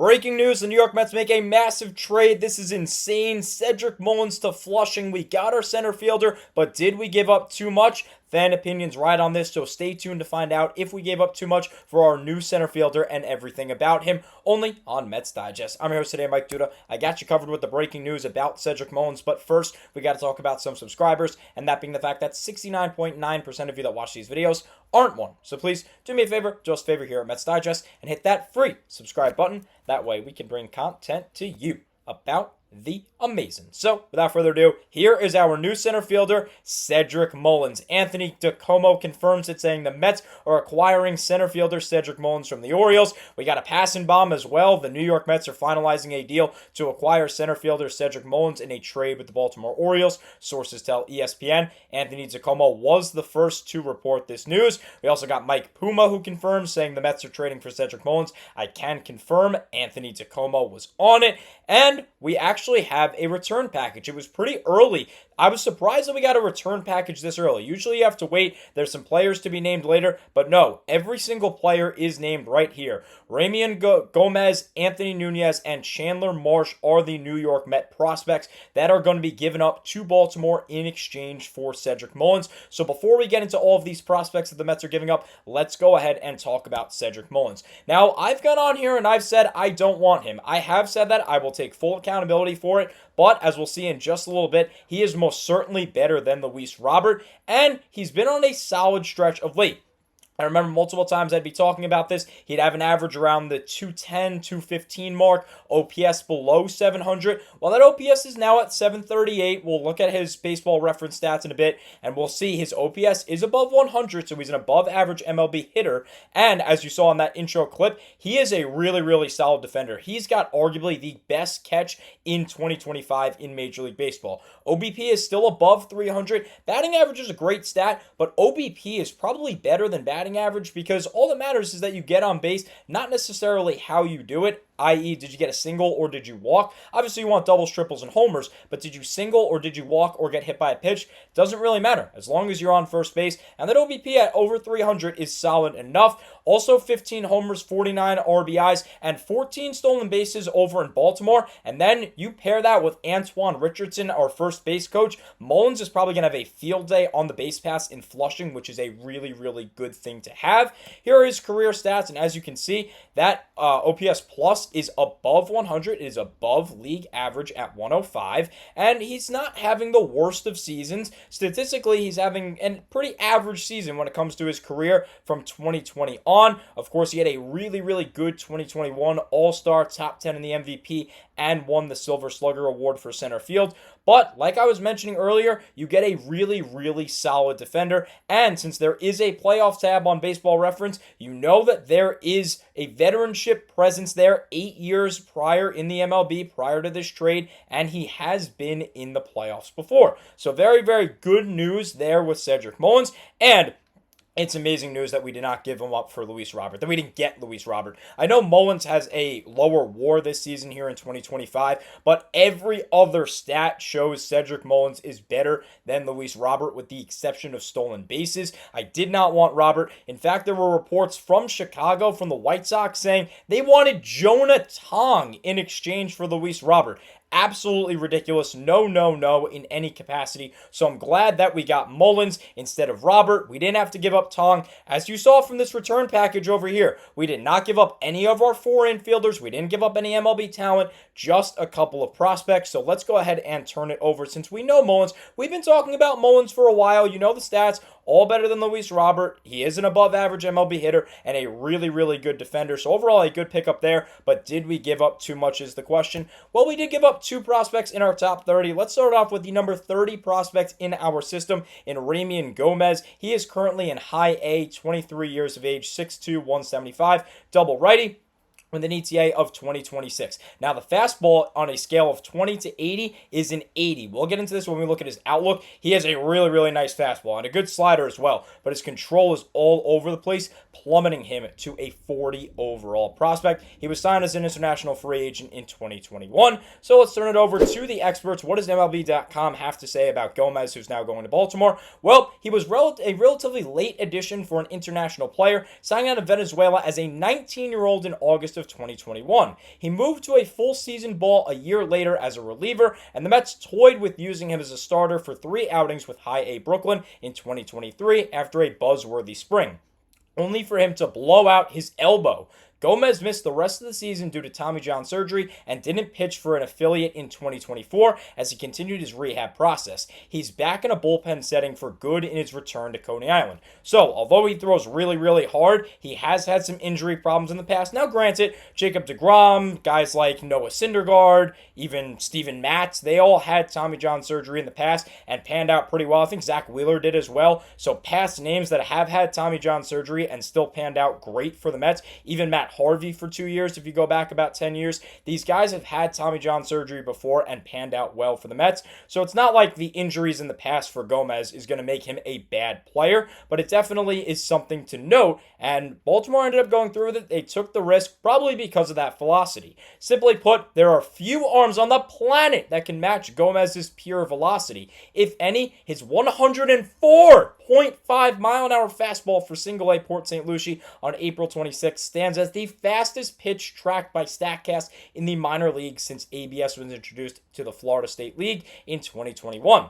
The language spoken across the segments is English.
Breaking news, the New York Mets make a massive trade. This is insane. Cedric Mullins to Flushing. We got our center fielder, but did we give up too much? Fan opinions right on this, so stay tuned to find out if we gave up too much for our new center fielder and everything about him, only on Mets Digest. I'm your host today, Mike Duda. I got you covered with the breaking news about Cedric Mullins, but first, we got to talk about some subscribers, and that being the fact that 69.9% of you that watch these videos aren't one. So please do me a favor, just a favor here at Mets Digest, and hit that free subscribe button. That way we can bring content to you about the amazing. So, without further ado, here is our new center fielder, Cedric Mullins. Anthony DiComo confirms it, saying the Mets are acquiring center fielder Cedric Mullins from the Orioles. We got a passing bomb as well. The New York Mets are finalizing a deal to acquire center fielder Cedric Mullins in a trade with the Baltimore Orioles. Sources tell ESPN. Anthony DiComo was the first to report this news. We also got Mike Puma, who confirms, saying the Mets are trading for Cedric Mullins. I can confirm Anthony DiComo was on it. And we actually have a return package. It was pretty early. I was surprised that we got a return package this early. Usually you have to wait. There's some players to be named later, but no, every single player is named right here. Ramy Gomez, Anthony Nunez, and Chandler Marsh are the New York Met prospects that are going to be given up to Baltimore in exchange for Cedric Mullins. So before we get into all of these prospects that the Mets are giving up, let's go ahead and talk about Cedric Mullins. Now, I've gone on here and I've said I don't want him. I have said that. I will take full accountability for it. But as we'll see in just a little bit, he is most certainly better than Luis Robert, and he's been on a solid stretch of late. I remember multiple times I'd be talking about this. He'd have an average around the 210, 215 mark, OPS below 700. Well, that OPS is now at 738. We'll look at his baseball reference stats in a bit, and we'll see his OPS is above 100, so he's an above average MLB hitter. And as you saw in that intro clip, he is a really, really solid defender. He's got arguably the best catch in 2025 in Major League Baseball. OBP is still above 300. Batting average is a great stat, but OBP is probably better than batting average because all that matters is that you get on base, not necessarily how you do it, i.e., did you get a single or did you walk? Obviously, you want doubles, triples, and homers, but did you single or did you walk or get hit by a pitch? Doesn't really matter as long as you're on first base, and that OBP at over 300 is solid enough. Also, 15 homers, 49 RBIs, and 14 stolen bases over in Baltimore, and then you pair that with Antoine Richardson, our first base coach. Mullins is probably going to have a field day on the base pass in Flushing, which is a really, really good thing to have. Here are his career stats, and as you can see, that OPS plus is above 100, is above league average at 105, and he's not having the worst of seasons. Statistically, he's having a pretty average season when it comes to his career from 2020 on. Of course, he had a really, really good 2021 All-Star, top 10 in the MVP, and won the Silver Slugger Award for center field. But like I was mentioning earlier, you get a really, really solid defender. And since there is a playoff tab on Baseball Reference, you know that there is a veteranship presence there 8 years prior in the MLB, prior to this trade, and he has been in the playoffs before. So very, very good news there with Cedric Mullins. And it's amazing news that we did not give him up for Luis Robert, that we didn't get Luis Robert. I know Mullins has a lower WAR this season here in 2025, but every other stat shows Cedric Mullins is better than Luis Robert with the exception of stolen bases. I did not want Robert. In fact, there were reports from Chicago, from the White Sox, saying they wanted Jonah Tong in exchange for Luis Robert. Absolutely ridiculous. No, no, no in any capacity. So I'm glad that we got Mullins instead of Robert. We didn't have to give up Tong. As you saw from this return package over here, we did not give up any of our four infielders. We didn't give up any MLB talent, just a couple of prospects. So let's go ahead and turn it over. Since we know Mullins, we've been talking about Mullins for a while. You know the stats. All better than Luis Robert. He is an above average MLB hitter and a really, really good defender. So overall, a good pickup there. But did we give up too much is the question. Well, we did give up two prospects in our top 30. Let's start off with the number 30 prospect in our system in Ramy Gomez. He is currently in high A, 23 years of age, 6'2", 175, double righty, with an ETA of 2026. Now, the fastball on a scale of 20 to 80 is an 80. We'll get into this when we look at his outlook. He has a really, really nice fastball and a good slider as well, but his control is all over the place, plummeting him to a 40 overall prospect. He was signed as an international free agent in 2021. So let's turn it over to the experts. What does MLB.com have to say about Gomez, who's now going to Baltimore? Well, he was a relatively late addition for an international player, signing out of Venezuela as a 19-year-old in August of of 2021. He moved to a full season ball a year later as a reliever, and the Mets toyed with using him as a starter for 3 outings with High A Brooklyn in 2023 after a buzzworthy spring, only for him to blow out his elbow. Gomez missed the rest of the season due to Tommy John surgery and didn't pitch for an affiliate in 2024 as he continued his rehab process. He's back in a bullpen setting for good in his return to Coney Island. So, although he throws really, really hard, he has had some injury problems in the past. Now, granted, Jacob deGrom, guys like Noah Syndergaard, even Steven Matz, they all had Tommy John surgery in the past and panned out pretty well. I think Zach Wheeler did as well. So, past names that have had Tommy John surgery and still panned out great for the Mets, even Matt Harvey for 2 years, if you go back about 10 years. These guys have had Tommy John surgery before and panned out well for the Mets. So it's not like the injuries in the past for Gomez is going to make him a bad player, but it definitely is something to note. And Baltimore ended up going through with it. They took the risk probably because of that velocity. Simply put, there are few arms on the planet that can match Gomez's pure velocity. If any, his 104.5 mile an hour fastball for single A Port St. Lucie on April 26th stands as the fastest pitch tracked by StatCast in the minor leagues since ABS was introduced to the Florida State League in 2021.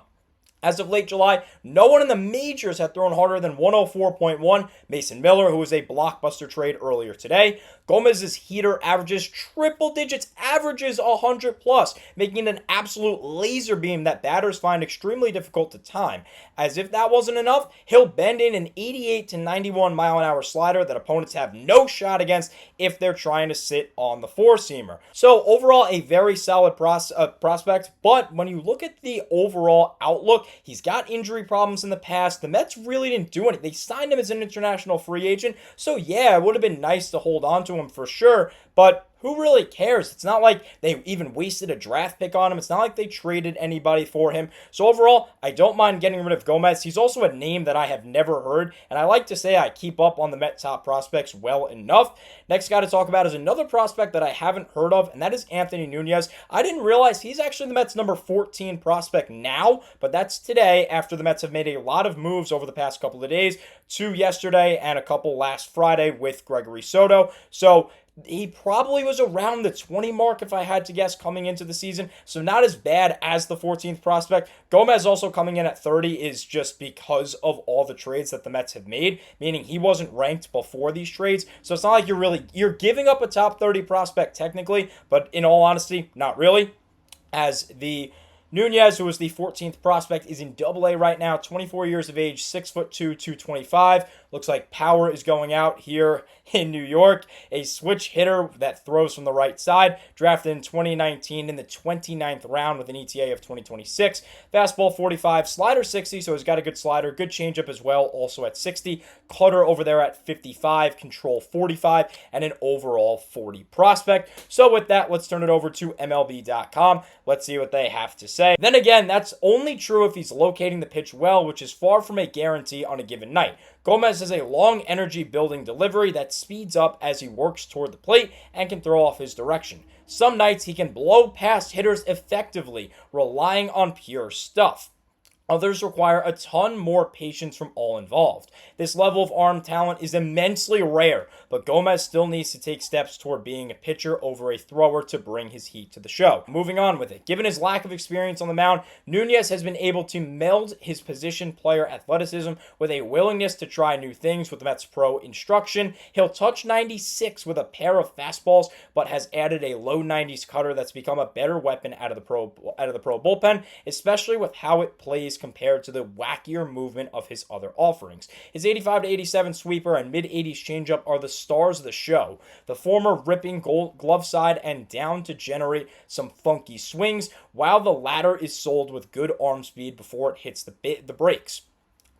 As of late July, no one in the majors had thrown harder than 104.1. Mason Miller, who was a blockbuster trade earlier today. Gomez's heater averages triple digits, averages 100 plus, making it an absolute laser beam that batters find extremely difficult to time. As if that wasn't enough, he'll bend in an 88 to 91 mile an hour slider that opponents have no shot against if they're trying to sit on the four-seamer. So overall, a very solid prospect, but when you look at the overall outlook, he's got injury problems in the past. The Mets really didn't do anything. They signed him as an international free agent, so yeah, it would have been nice to hold on to him for sure, but who really cares? It's not like they even wasted a draft pick on him. It's not like they traded anybody for him. So overall, I don't mind getting rid of Gomez. He's also a name that I have never heard, and I like to say I keep up on the Met top prospects well enough. Next guy to talk about is another prospect that I haven't heard of, and that is Anthony Nunez. I didn't realize he's actually the Mets' number 14 prospect now, but that's today after the Mets have made a lot of moves over the past couple of days, 2 yesterday and a couple last Friday with Gregory Soto. So he probably was around the 20 mark if I had to guess coming into the season, so not as bad as the 14th prospect. Gomez also coming in at 30 is just because of all the trades that the Mets have made, meaning he wasn't ranked before these trades, so it's not like you're giving up a top 30 prospect technically, but in all honesty, not really, as the Nunez, who was the 14th prospect, is in Double-A right now, 24 years of age, 6'2", 225. Looks like power is going out here in New York. A switch hitter that throws from the right side. Drafted in 2019 in the 29th round with an ETA of 2026. Fastball 45, slider 60, so he's got a good slider. Good changeup as well, also at 60. Cutter over there at 55, control 45, and an overall 40 prospect. So with that, let's turn it over to MLB.com. Let's see what they have to say. Then again, that's only true if he's locating the pitch well, which is far from a guarantee on a given night. Gomez has a long energy building delivery that speeds up as he works toward the plate and can throw off his direction. Some nights he can blow past hitters effectively, relying on pure stuff. Others require a ton more patience from all involved. This level of arm talent is immensely rare, but Gomez still needs to take steps toward being a pitcher over a thrower to bring his heat to the show. Moving on with it. Given his lack of experience on the mound, Nunez has been able to meld his position player athleticism with a willingness to try new things with the Mets pro instruction. He'll touch 96 with a pair of fastballs, but has added a low 90s cutter that's become a better weapon out of the pro bullpen, especially with how it plays compared to the wackier movement of his other offerings. His 85 to 87 sweeper and mid-80s changeup are the stars of the show. The former ripping glove side and down to generate some funky swings, while the latter is sold with good arm speed before it hits the brakes.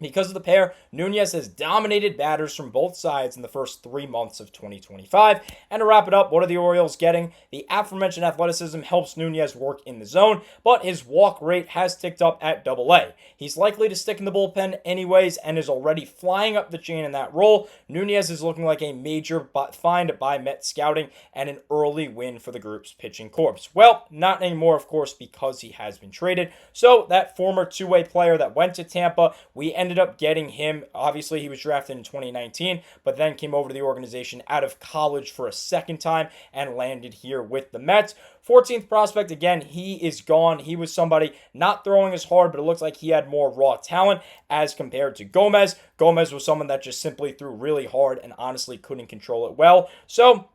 Because of the pair, Nunez has dominated batters from both sides in the first 3 months of 2025. And to wrap it up, what are the Orioles getting? The aforementioned athleticism helps Nunez work in the zone, but his walk rate has ticked up at Double-A. He's likely to stick in the bullpen anyways and is already flying up the chain in that role. Nunez is looking like a major find by Met scouting and an early win for the group's pitching corps. Well, not anymore, of course, because he has been traded. So that former two-way player that went to Tampa, we ended ended up getting him. Obviously, he was drafted in 2019, but then came over to the organization out of college for a second time and landed here with the Mets. 14th prospect, again, he is gone. He was somebody not throwing as hard, but it looks like he had more raw talent as compared to Gomez. Gomez was someone that just simply threw really hard and honestly couldn't control it well. So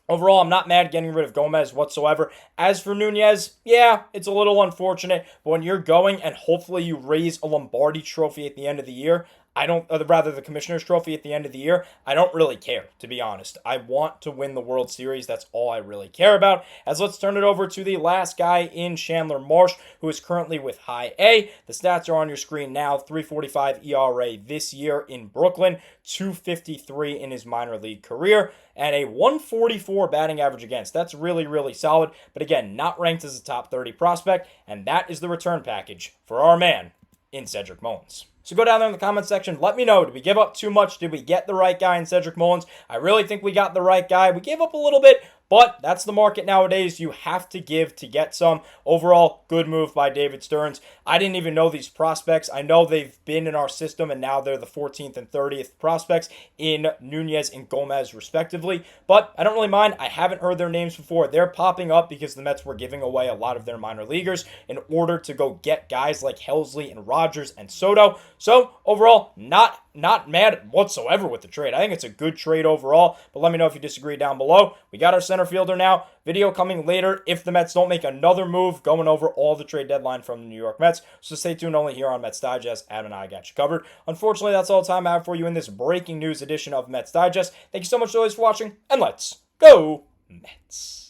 overall, I'm not mad getting rid of Gomez whatsoever. As for Nunez, yeah, it's a little unfortunate, but when you're going and hopefully you raise a Lombardi trophy at the end of the year, the Commissioner's Trophy at the end of the year, I don't really care, to be honest. I want to win the World Series. That's all I really care about. As let's turn it over to the last guy in Chandler Marsh, who is currently with High A. The stats are on your screen now. 3.45 ERA this year in Brooklyn, 2.53 in his minor league career, and a 1.44 batting average against. That's really, really solid, but again, not ranked as a top 30 prospect, and that is the return package for our man in Cedric Mullins. So go down there in the comment section. Let me know. Did we give up too much? Did we get the right guy in Cedric Mullins? I really think we got the right guy. We gave up a little bit, but that's the market nowadays. You have to give to get some. Overall, good move by David Stearns. I didn't even know these prospects. I know they've been in our system, and now they're the 14th and 30th prospects in Nunez and Gomez, respectively. But I don't really mind. I haven't heard their names before. They're popping up because the Mets were giving away a lot of their minor leaguers in order to go get guys like Helsley and Rogers and Soto. So overall, not mad whatsoever with the trade. I think it's a good trade overall, but let me know if you disagree down below. We got our center fielder now. Video coming later if the Mets don't make another move, going over all the trade deadline from the New York Mets. So stay tuned only here on Mets Digest. Adam and I got you covered. Unfortunately, that's all the time I have for you in this breaking news edition of Mets Digest. Thank you so much always for watching, and let's go Mets.